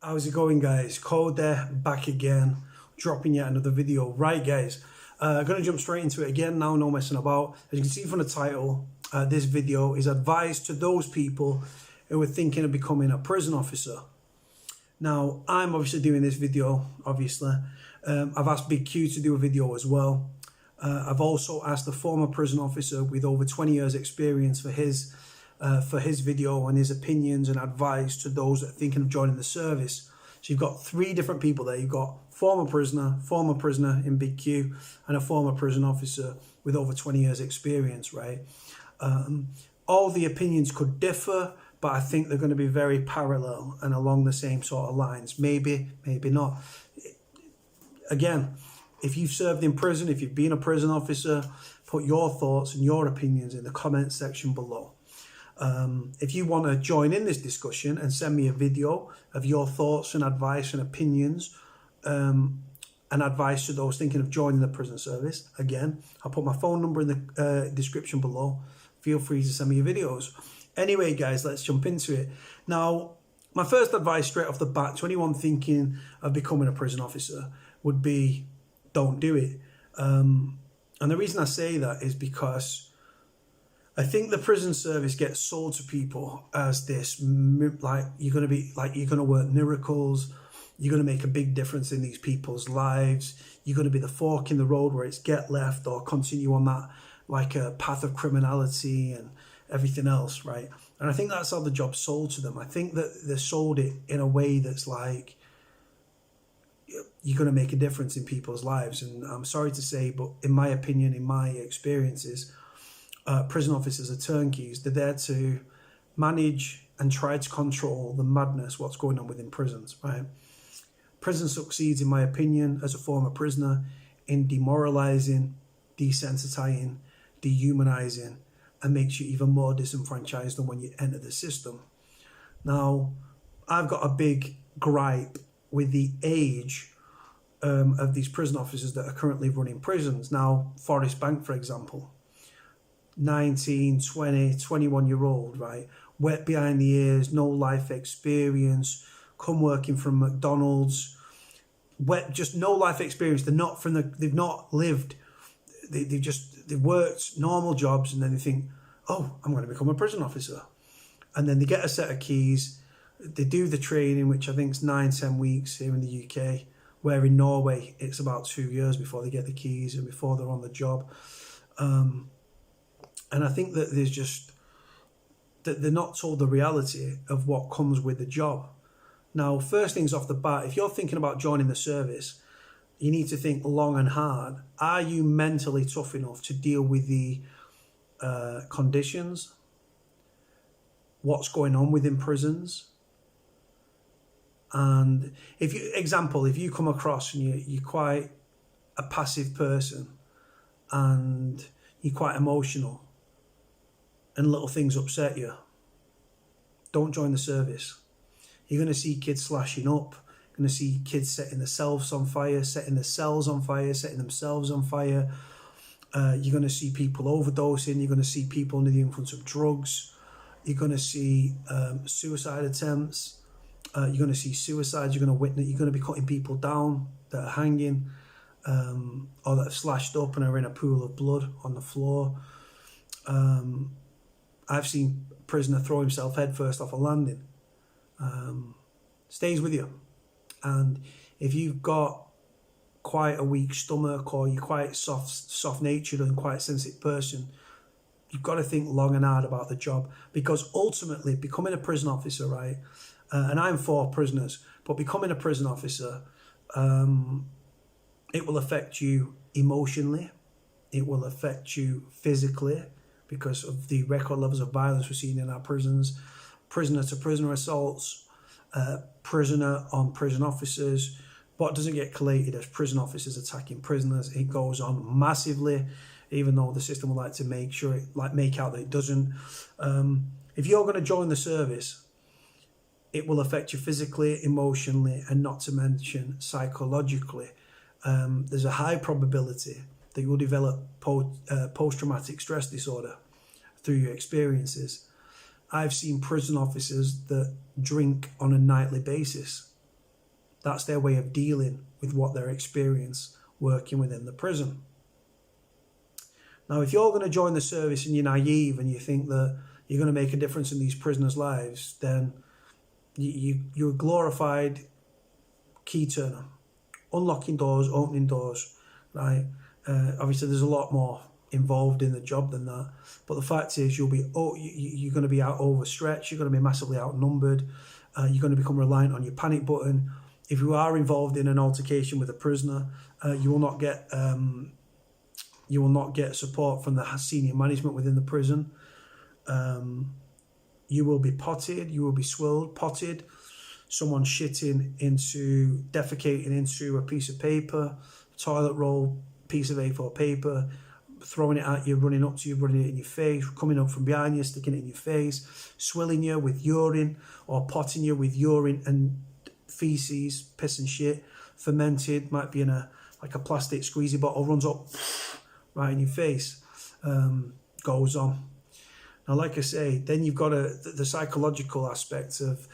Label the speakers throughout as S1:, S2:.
S1: How's it going, guys? Cody back again, dropping yet another video. Right, guys, gonna jump straight into it again now, no messing about. As you can see from the title, this video is advice to those people who are thinking of becoming a prison officer. Now, I'm obviously doing this video, obviously. I've asked Big Q to do a video as well. I've also asked a former prison officer with over 20 years experience for his video and his opinions and advice to those that are thinking of joining the service. So you've got three different people there. You've got former prisoner in Big Q, and a former prison officer with over 20 years experience, right? All the opinions could differ, but I think they're going to be very parallel and along the same sort of lines. Maybe, maybe not. Again, if you've served in prison, if you've been a prison officer, put your thoughts and your opinions in the comment section below. If you want to join in this discussion and send me a video of your thoughts and advice and opinions and advice to those thinking of joining the prison service, again, I'll put my phone number in the description below. Feel free to send me your videos. Anyway, guys, let's jump into it. Now, my first advice straight off the bat to anyone thinking of becoming a prison officer would be, don't do it. And the reason I say that is because I think the prison service gets sold to people as this, like you're going to work miracles, you're going to make a big difference in these people's lives, you're going to be the fork in the road where it's get left or continue on that like a path of criminality and everything else, right? And I think that's how the job's sold to them. I think that they sold it in a way that's like, you're going to make a difference in people's lives. And I'm sorry to say, but in my opinion, in my experiences, prison officers are turnkeys. They're there to manage and try to control the madness, what's going on within prisons, right? Prison succeeds, in my opinion, as a former prisoner, in demoralizing, desensitizing, dehumanizing, and makes you even more disenfranchised than when you enter the system. Now, I've got a big gripe with the age of these prison officers that are currently running prisons. Now, Forest Bank, for example, 19, 20, 21-year-old, right? Wet behind the ears, no life experience, come working from McDonald's, just no life experience. They've not lived. They've worked normal jobs, and then they think, oh, I'm going to become a prison officer. And then they get a set of keys. They do the training, which I think is 9-10 weeks here in the UK, where in Norway, it's about 2 years before they get the keys and before they're on the job. And I think that that they're not told the reality of what comes with the job. Now, first things off the bat, if you're thinking about joining the service, you need to think long and hard. Are you mentally tough enough to deal with the conditions? What's going on within prisons? And if you come across and you're quite a passive person and you're quite emotional and little things upset you, don't join the service. You're going to see kids slashing up. You're going to see kids setting themselves on fire, setting the cells on fire, setting themselves on fire. You're going to see people overdosing. You're going to see people under the influence of drugs. You're going to see suicide attempts. You're going to see suicides. You're going to be cutting people down that are hanging or that are slashed up and are in a pool of blood on the floor. I've seen a prisoner throw himself headfirst off a landing. Stays with you. And if you've got quite a weak stomach or you're quite soft-natured and quite sensitive person, you've got to think long and hard about the job, because ultimately becoming a prison officer, right? And I'm for prisoners, but becoming a prison officer, it will affect you emotionally. It will affect you physically because of the record levels of violence we're seeing in our prisons, prisoner-to-prisoner assaults, prisoner on prison officers. What doesn't get collated as prison officers attacking prisoners, it goes on massively, even though the system would like to make out that it doesn't. If you're going to join the service, it will affect you physically, emotionally, and not to mention psychologically. There's a high probability that you will develop post-traumatic stress disorder through your experiences. I've seen prison officers that drink on a nightly basis. That's their way of dealing with what their experience working within the prison. Now, if you're going to join the service and you're naive and you think that you're going to make a difference in these prisoners' lives, then you're a glorified key turner, unlocking doors, opening doors, right? Obviously, there's a lot more involved in the job than that, but the fact is you're going to be out overstretched, you're going to be massively outnumbered, you're going to become reliant on your panic button. If you are involved in an altercation with a prisoner, you will not get support from the senior management within the prison. You will be potted, you will be swilled, potted. Someone defecating into a piece of paper, toilet roll, piece of A4 paper, throwing it at you, running up to you, running it in your face, coming up from behind you, sticking it in your face, swilling you with urine, or potting you with urine and feces, piss and shit, fermented, might be in a plastic squeezy bottle, runs up right in your face, goes on. Now, like I say, then you've got the psychological aspect of,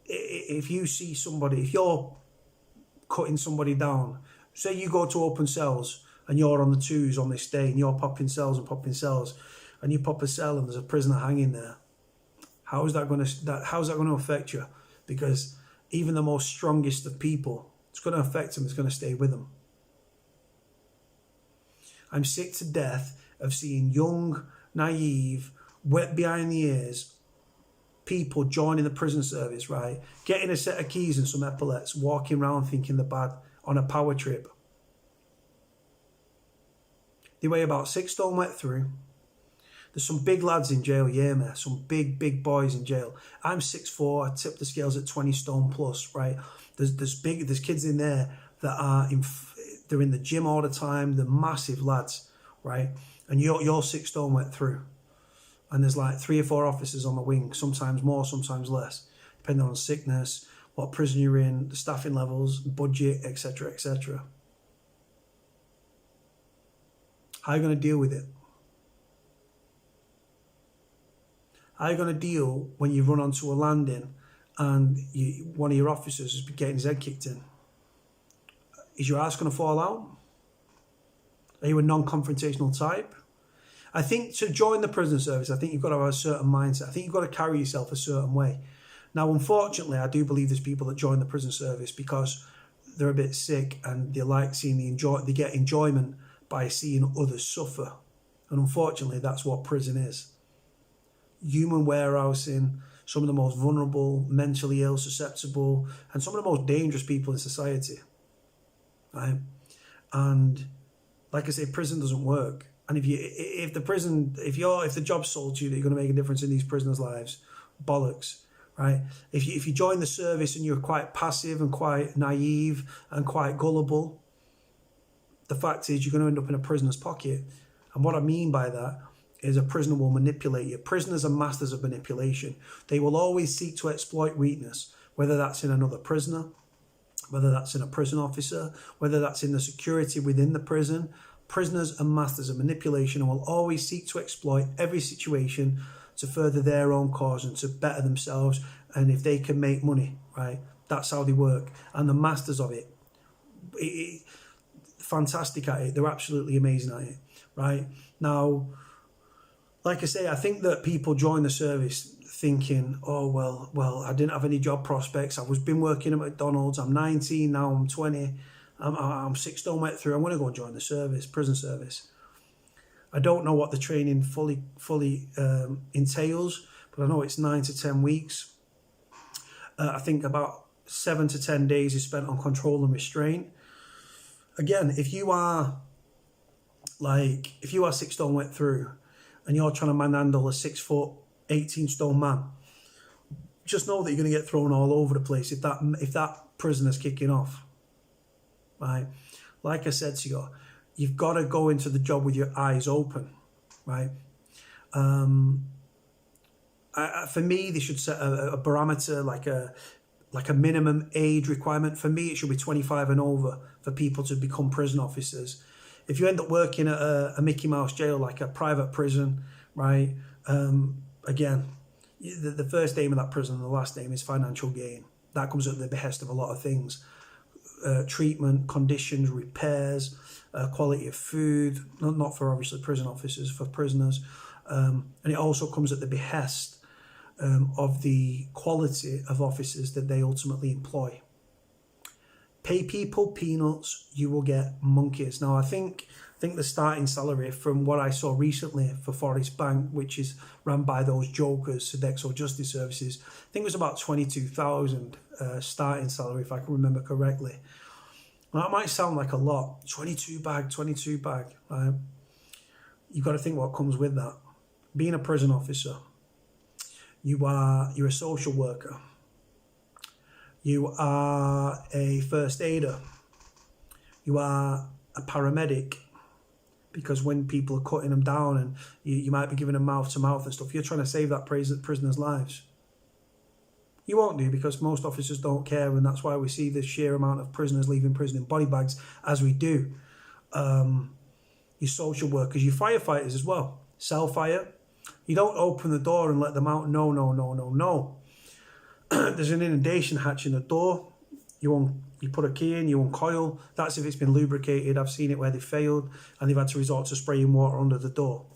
S1: if you see somebody, if you're cutting somebody down, say you go to open cells and you're on the twos on this day and you're popping cells and you pop a cell and there's a prisoner hanging there, how's that going to affect you? Because even the most strongest of people, it's going to affect them, it's going to stay with them. I'm sick to death of seeing young, naive, wet behind the ears people joining the prison service, right? Getting a set of keys and some epaulets, walking around thinking they're bad on a power trip. They weigh about 6 stone wet through. There's some big lads in jail, yeah, man. Some big boys in jail. I'm 6'4", I tip the scales at 20 stone plus, right? There's kids in there that are they're in the gym all the time. They're massive lads, right? And you're 6 stone wet through. And there's like 3 or 4 officers on the wing, sometimes more, sometimes less, depending on sickness, what prison you're in, the staffing levels, budget, etc., etc. How are you going to deal with it? How are you going to deal when you run onto a landing and one of your officers is getting his head kicked in? Is your ass going to fall out? Are you a non-confrontational type? I think to join the prison service, I think you've got to have a certain mindset. I think you've got to carry yourself a certain way. Now, unfortunately, I do believe there's people that join the prison service because they're a bit sick and they like seeing they get enjoyment by seeing others suffer. And unfortunately, that's what prison is. Human warehousing, some of the most vulnerable, mentally ill, susceptible, and some of the most dangerous people in society. Right? And like I say, prison doesn't work. And if the job's sold to you that you're going to make a difference in these prisoners' lives, bollocks, right? If you join the service and you're quite passive and quite naive and quite gullible, the fact is you're going to end up in a prisoner's pocket. And what I mean by that is a prisoner will manipulate you. Prisoners are masters of manipulation. They will always seek to exploit weakness, whether that's in another prisoner, whether that's in a prison officer, whether that's in the security within the prison. Prisoners are masters of manipulation and will always seek to exploit every situation to further their own cause and to better themselves. And if they can make money, right, that's how they work. And the masters of it, fantastic at it. They're absolutely amazing at it, right? Now, like I say, I think that people join the service thinking, oh, well, I didn't have any job prospects. Been working at McDonald's. I'm 19, now I'm 20. I'm 6 stone wet through. I'm going to go and join the service, prison service. I don't know what the training fully entails, but I know it's 9 to 10 weeks. I think about 7 to 10 days is spent on control and restraint. Again, if you are 6 stone wet through and you're trying to manhandle a 6 foot, 18 stone man, just know that you're going to get thrown all over the place if that prisoner's kicking off. Right, like I said to you, you've got to go into the job with your eyes open, right? For me, they should set a barometer, like a minimum age requirement. For me, it should be 25 and over for people to become prison officers. If you end up working at a Mickey Mouse jail, like a private prison, right? Again, the first aim of that prison and the last aim is financial gain. That comes at the behest of a lot of things. treatment, conditions, repairs, quality of food, not for obviously prison officers, for prisoners. And it also comes at the behest of the quality of officers that they ultimately employ. Pay people peanuts, you will get monkeys. Now, I think the starting salary from what I saw recently for Forest Bank, which is run by those jokers, Sodexo Justice Services, I think it was about 22,000 starting salary, if I can remember correctly. Now, that might sound like a lot. 22 bag, right? You've got to think what comes with that. Being a prison officer, you're a social worker. You are a first aider. You are a paramedic, because when people are cutting them down and you might be giving them mouth to mouth and stuff, you're trying to save that prisoner's lives. You won't do, because most officers don't care, and that's why we see the sheer amount of prisoners leaving prison in body bags as we do. Your social workers, your firefighters as well. Cell fire. You don't open the door and let them out. No. There's an inundation hatch in the door. You put a key in, you uncoil. That's if it's been lubricated. I've seen it where they failed and they've had to resort to spraying water under the door.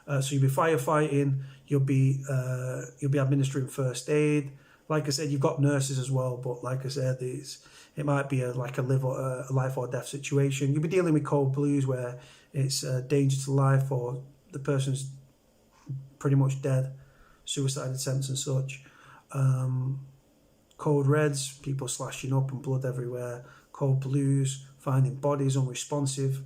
S1: So you'll be firefighting. You'll be administering first aid. Like I said, you've got nurses as well. But like I said, it might be a life or death situation. You'll be dealing with code blues where it's danger to life or the person's pretty much dead, suicide attempts and such. Code reds, people slashing up and blood everywhere. Code blues, finding bodies unresponsive.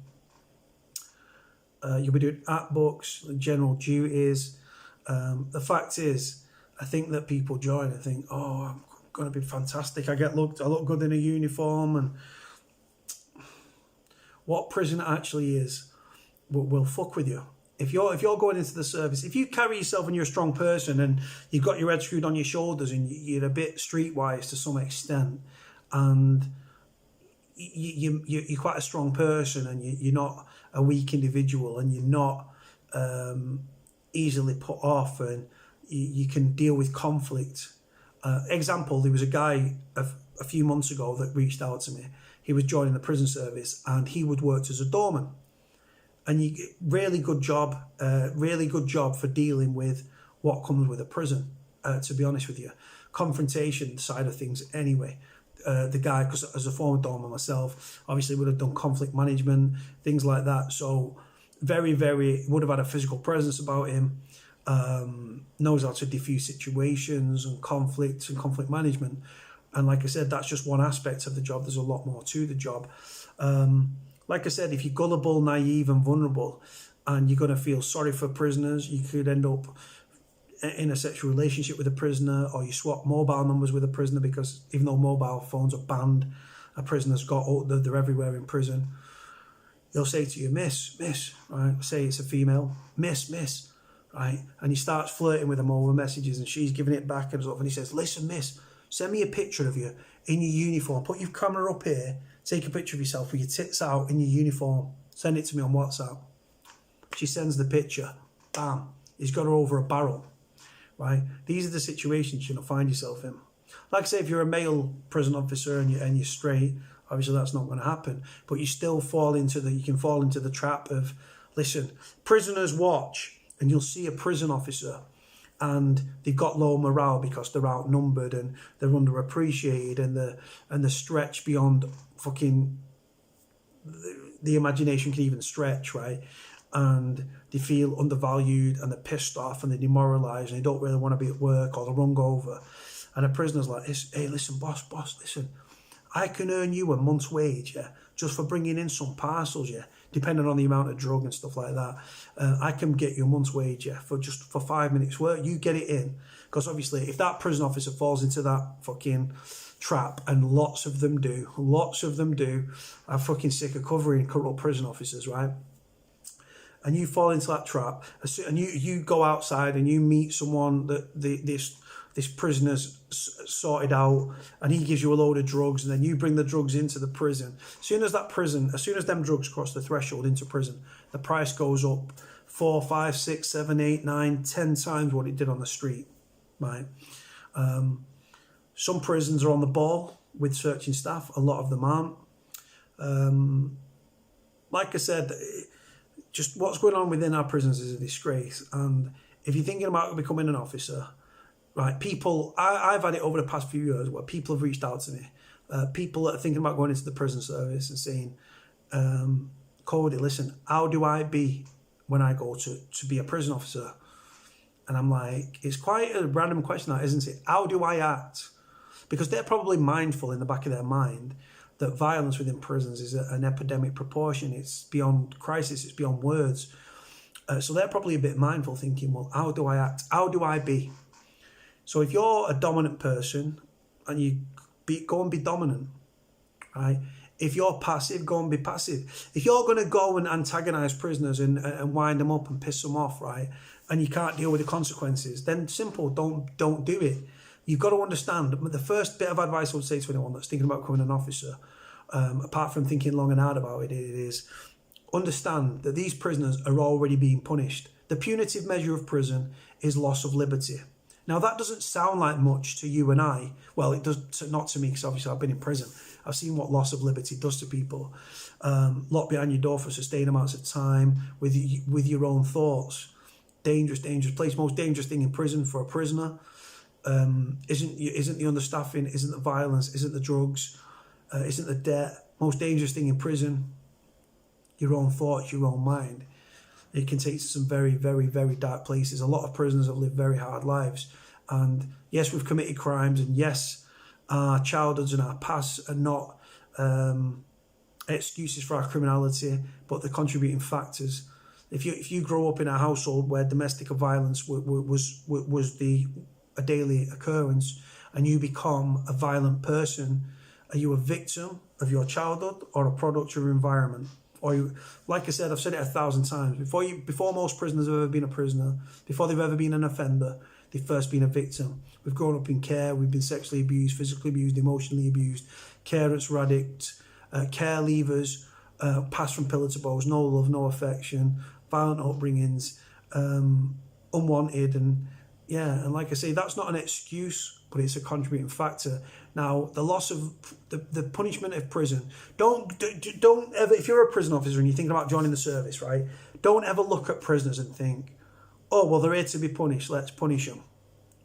S1: You'll be doing act books, general duties. The fact is, I think that people join and think, oh, I'm going to be fantastic. I look good in a uniform. And what prison actually is will fuck with you. If you're going into the service, if you carry yourself and you're a strong person and you've got your head screwed on your shoulders and you're a bit streetwise to some extent, and you're quite a strong person and you're not a weak individual and you're not easily put off and you can deal with conflict. Example, there was a guy a few months ago that reached out to me. He was joining the prison service and he would work as a doorman. And you get really good job for dealing with what comes with a prison, to be honest with you. Confrontation side of things anyway. The guy, because as a former doorman myself, obviously would have done conflict management, things like that. So very, very, would have had a physical presence about him, knows how to diffuse situations and conflict management. And like I said, that's just one aspect of the job. There's a lot more to the job. Like I said, if you're gullible, naive and vulnerable and you're going to feel sorry for prisoners, you could end up in a sexual relationship with a prisoner, or you swap mobile numbers with a prisoner, because even though mobile phones are banned, a prisoner's they're everywhere in prison. They'll say to you, miss, right? Say it's a female, miss, right? And he starts flirting with them over messages and she's giving it back and stuff. And he says, listen, miss, send me a picture of you in your uniform. Put your camera up here. Take a picture of yourself with your tits out in your uniform. Send it to me on WhatsApp. She sends the picture. Bam. He's got her over a barrel. Right? These are the situations you're going to find yourself in. Like I say, if you're a male prison officer and you're straight, obviously that's not going to happen. But you still you can fall into the trap of, listen, prisoners watch and you'll see a prison officer and they've got low morale because they're outnumbered and they're underappreciated and the stretch beyond fucking the imagination can even stretch, right? And they feel undervalued and they're pissed off and they're demoralised and they don't really want to be at work or they're hungover. And a prisoner's like, hey, listen, boss, listen, I can earn you a month's wage, yeah, just for bringing in some parcels, yeah, depending on the amount of drug and stuff like that. I can get you a month's wage, yeah, for 5 minutes work. You get it in. Because obviously, if that prison officer falls into that fucking trap, and lots of them do, I'm fucking sick of covering corrupt prison officers, right? And you fall into that trap, and you go outside and you meet someone that this prisoner's sorted out, and he gives you a load of drugs, and then you bring the drugs into the prison. As soon as them drugs cross the threshold into prison, the price goes up 4, 5, 6, 7, 8, 9, 10 times what it did on the street, right? Some prisons are on the ball, with searching staff. A lot of them aren't. Like I said, just what's going on within our prisons is a disgrace. And if you're thinking about becoming an officer, right, people, I've had it over the past few years where people have reached out to me. People that are thinking about going into the prison service and saying, Cody, listen, how do I be when I go to be a prison officer? And I'm like, it's quite a random question, that, isn't it? How do I act? Because they're probably mindful in the back of their mind that violence within prisons is an epidemic proportion. It's beyond crisis, it's beyond words. So they're probably a bit mindful, thinking, well, how do I act? How do I be? So if you're a dominant person and you go and be dominant, right? If you're passive, go and be passive. If you're going to go and antagonise prisoners and wind them up and piss them off, right, and you can't deal with the consequences, then simple, don't do it. You've got to understand, the first bit of advice I would say to anyone that's thinking about becoming an officer, apart from thinking long and hard about it, is understand that these prisoners are already being punished. The punitive measure of prison is loss of liberty. Now, that doesn't sound like much to you and I. Well, it does not to me, because obviously I've been in prison. I've seen what loss of liberty does to people. Locked behind your door for sustained amounts of time with your own thoughts. Dangerous, dangerous place. Most dangerous thing in prison for a prisoner isn't the understaffing, isn't the violence, isn't the drugs, isn't the debt. Most dangerous thing in prison, your own thoughts, your own mind. It can take you to some very, very, very dark places. A lot of prisoners have lived very hard lives. And yes, we've committed crimes. And yes, our childhoods and our pasts are not excuses for our criminality, but the contributing factors. If you grow up in a household where domestic violence was a daily occurrence, and you become a violent person, are you a victim of your childhood or a product of your environment? Or you, like I said, I've said it 1,000 times. Before most prisoners have ever been a prisoner, before they've ever been an offender, they've first been a victim. We've grown up in care. We've been sexually abused, physically abused, emotionally abused. Carers were addicts, care leavers, passed from pillar to post, no love, no affection, violent upbringings, unwanted, and yeah. And like I say, that's not an excuse, but it's a contributing factor. Now, the loss of the punishment of prison, don't ever, if you're a prison officer and you're thinking about joining the service, right, don't ever look at prisoners and think, oh, well, they're here to be punished, let's punish them.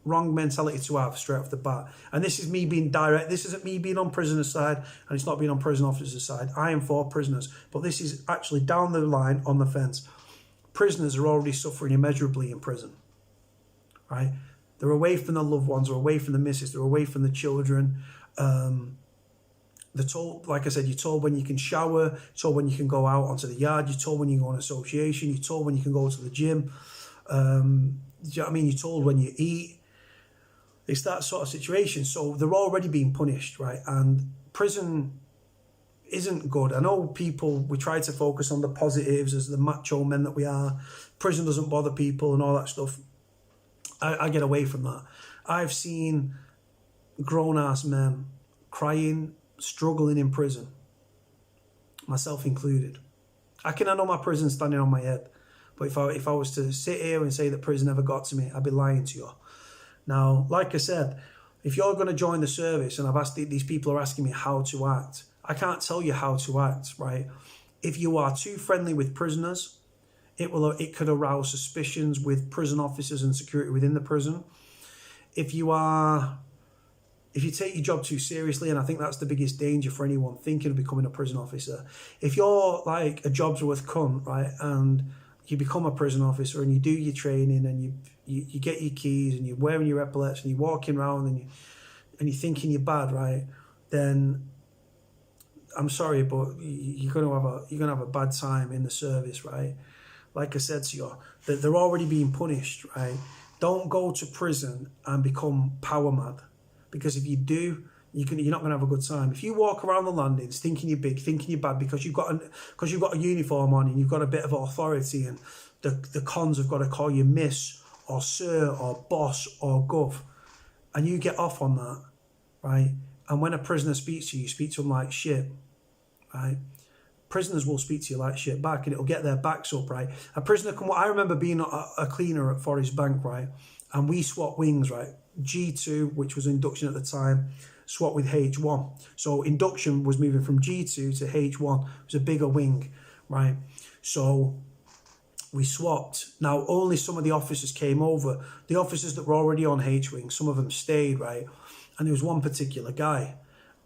S1: Wrong mentality to have straight off the bat. And this is me being direct. This isn't me being on prisoner's side, and it's not being on prison officer's side. I am for prisoners, but this is actually down the line on the fence. Prisoners are already suffering immeasurably in prison, right? They're away from their loved ones, they're away from the missus, they're away from the children. They're told, like I said, you're told when you can shower, you're told when you can go out onto the yard, you're told when you go on association, you're told when you can go to the gym. Do you know what I mean? You're told when you eat. It's that sort of situation. So they're already being punished, right? And prison isn't good. I know we try to focus on the positives as the macho men that we are. Prison doesn't bother people and all that stuff. I get away from that. I've seen grown-ass men crying, struggling in prison, myself included. I know my prison standing on my head, but if I was to sit here and say that prison never got to me, I'd be lying to you. Now, like I said, if you're going to join the service, and these people are asking me how to act, I can't tell you how to act, right? If you are too friendly with prisoners, it could arouse suspicions with prison officers and security within the prison. If you take your job too seriously, and I think that's the biggest danger for anyone thinking of becoming a prison officer. If you're like a job's worth cunt, right, and you become a prison officer and you do your training and you get your keys and you're wearing your epaulets and you're walking around and you're thinking you're bad, right, then I'm sorry, but you're gonna have a bad time in the service, right? Like I said to you, they're already being punished, right? Don't go to prison and become power mad, because if you do, you're not going to have a good time. If you walk around the landings thinking you're big, thinking you're bad because you've got a uniform on and you've got a bit of authority, and the cons have got to call you miss or sir or boss or gov, and you get off on that, right? And when a prisoner speaks to you, you speak to them like shit, right? Prisoners will speak to you like shit back, and it'll get their backs up, right? A prisoner I remember being a cleaner at Forest Bank, right? And we swapped wings, right? G2, which was induction at the time, swap with H1. So induction was moving from G2 to H1. It was a bigger wing, right? So we swapped. Now, only some of the officers came over. The officers that were already on H-wing, some of them stayed, right? And there was one particular guy.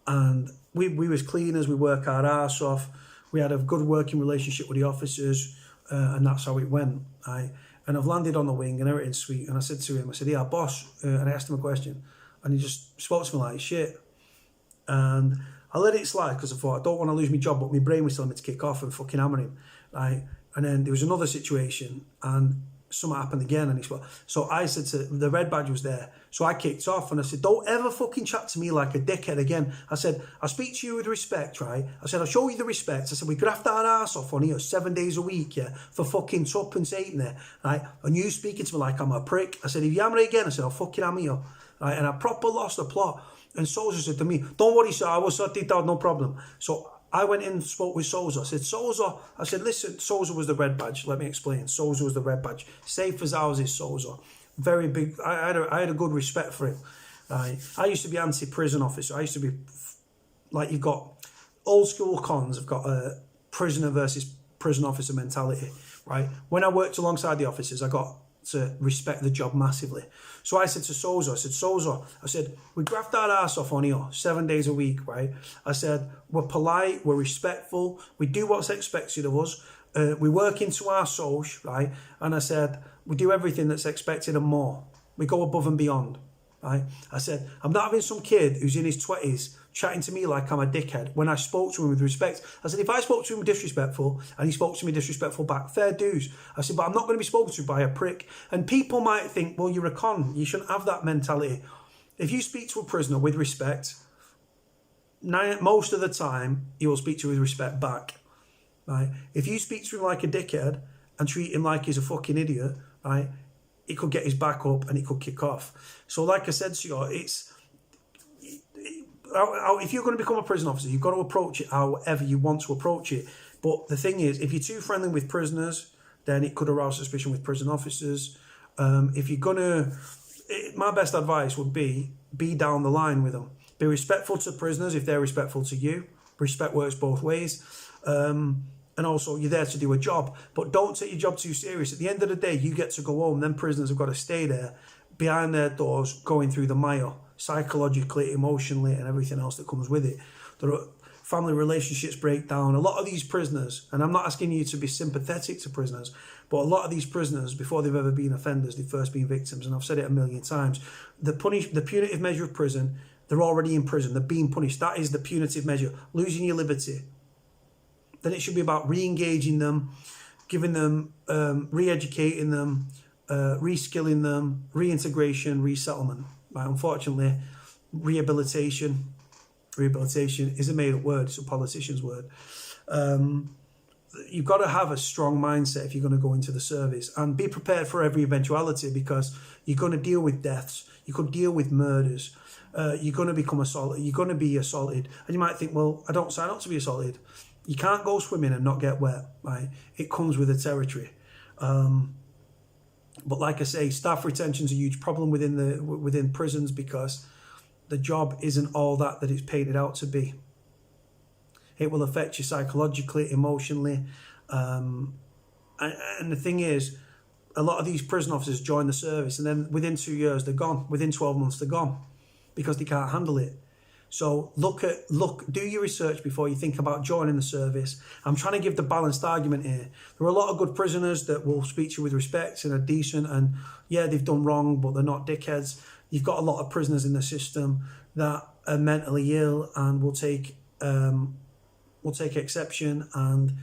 S1: And we was cleaners, we work our arse off. We had a good working relationship with the officers, and that's how it went, right? And I've landed on the wing and everything's sweet. And I said to him, I said, yeah, boss. And I asked him a question. And he just spoke to me like shit. And I let it slide because I thought, I don't want to lose my job, but my brain was telling me to kick off and fucking hammer him, right? And then there was another situation and something happened again. And so I said to the red badge was there. So I kicked off and I said, don't ever fucking chat to me like a dickhead again. I said, I speak to you with respect, right? I said, I'll show you the respect. I said, we graft our ass off on here 7 days a week, yeah, for fucking tuppence ain't there, right? And you speaking to me like I'm a prick. I said, if you hammer it again, I said, I'll fucking hammer you, right? And I proper lost the plot. And Souza said to me, don't worry, sir, I will sort it out, no problem. So I went in and spoke with Souza. I said, Souza, I said, listen, Souza was the red badge. Let me explain. Souza was the red badge. Safe as houses, Souza. Very big. I had a good respect for him. I used to be anti-prison officer. I used to be, like, you've got old school cons. I've got a prisoner versus prison officer mentality, right? When I worked alongside the officers, I got to respect the job massively. So I said to Souza, I said, we graft our ass off on here 7 days a week, right? I said, we're polite, we're respectful, we do what's expected of us, we work into our social, right? And I said, we do everything that's expected and more. We go above and beyond, right? I said, I'm not having some kid who's in his 20s chatting to me like I'm a dickhead. When I spoke to him with respect, I said, if I spoke to him disrespectful and he spoke to me disrespectful back, fair dues. I said, but I'm not going to be spoken to by a prick. And people might think, well, you're a con. You shouldn't have that mentality. If you speak to a prisoner with respect, most of the time, he will speak to you with respect back, right? If you speak to him like a dickhead and treat him like he's a fucking idiot, right, he could get his back up and he could kick off. So like I said to you, if you're going to become a prison officer, you've got to approach it however you want to approach it. But the thing is, if you're too friendly with prisoners, then it could arouse suspicion with prison officers. If you're going to, my best advice would be down the line with them. Be respectful to prisoners if they're respectful to you. Respect works both ways. And also, you're there to do a job. But don't take your job too serious. At the end of the day, you get to go home. Then prisoners have got to stay there behind their doors, going through the mire, psychologically, emotionally, and everything else that comes with it. There are family relationships break down. A lot of these prisoners, and I'm not asking you to be sympathetic to prisoners, but a lot of these prisoners, before they've ever been offenders, they've first been victims, and I've said it a million times. The punitive measure of prison, they're already in prison, they're being punished. That is the punitive measure, losing your liberty. Then it should be about re-engaging them, giving them, re-educating them, re-skilling them, reintegration, resettlement. Right? Unfortunately, rehabilitation is a made-up word. It's a politician's word. You've got to have a strong mindset if you're going to go into the service and be prepared for every eventuality, because you're going to deal with deaths. You could deal with murders. You're going to become assaulted. You're going to be assaulted. And you might think, well, I don't sign up to be assaulted. You can't go swimming and not get wet, right? It comes with the territory. But like I say, staff retention is a huge problem within prisons, because the job isn't all that it's painted out to be. It will affect you psychologically, emotionally. And the thing is, a lot of these prison officers join the service and then within 2 years, they're gone. Within 12 months, they're gone because they can't handle it. So do your research before you think about joining the service. I'm trying to give the balanced argument here. There are a lot of good prisoners that will speak to you with respect and are decent, and yeah, they've done wrong, but they're not dickheads. You've got a lot of prisoners in the system that are mentally ill and will take exception, and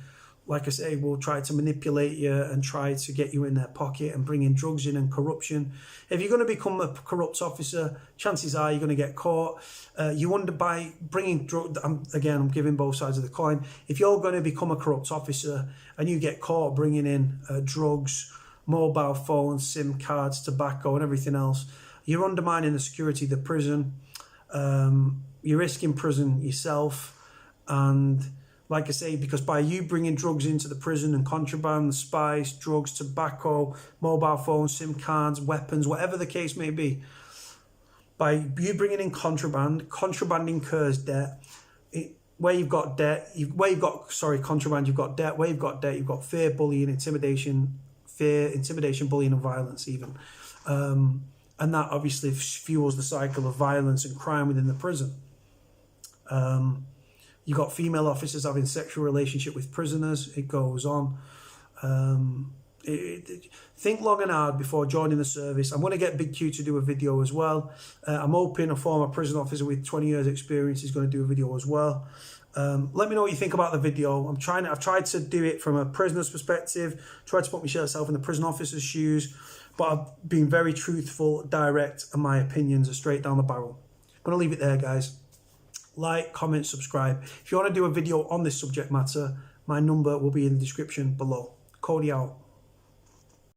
S1: like I say, will try to manipulate you and try to get you in their pocket and bring in drugs in and corruption. If you're going to become a corrupt officer, chances are you're going to get caught. You wonder by bringing drugs, I'm giving both sides of the coin. If you're going to become a corrupt officer and you get caught bringing in drugs, mobile phones, SIM cards, tobacco and everything else, you're undermining the security of the prison. You're risking prison yourself. And like I say, because by you bringing drugs into the prison and contraband, spice, drugs, tobacco, mobile phones, SIM cards, weapons, whatever the case may be, by you bringing in contraband. Contraband incurs debt. Where you've got debt, contraband, you've got debt. Where you've got debt, you've got fear, bullying, intimidation, bullying, and violence even. And that obviously fuels the cycle of violence and crime within the prison. You've got female officers having sexual relationship with prisoners. It goes on. Think long and hard before joining the service. I'm going to get Big Q to do a video as well. I'm hoping a former prison officer with 20 years experience is going to do a video as well. Let me know what you think about the video. I've tried to do it from a prisoner's perspective, tried to put myself in the prison officer's shoes, but I've been very truthful, direct, and my opinions are straight down the barrel. I'm going to leave it there, guys. Like, comment, subscribe. If you want to do a video on this subject matter, my number will be in the description below. Cody out.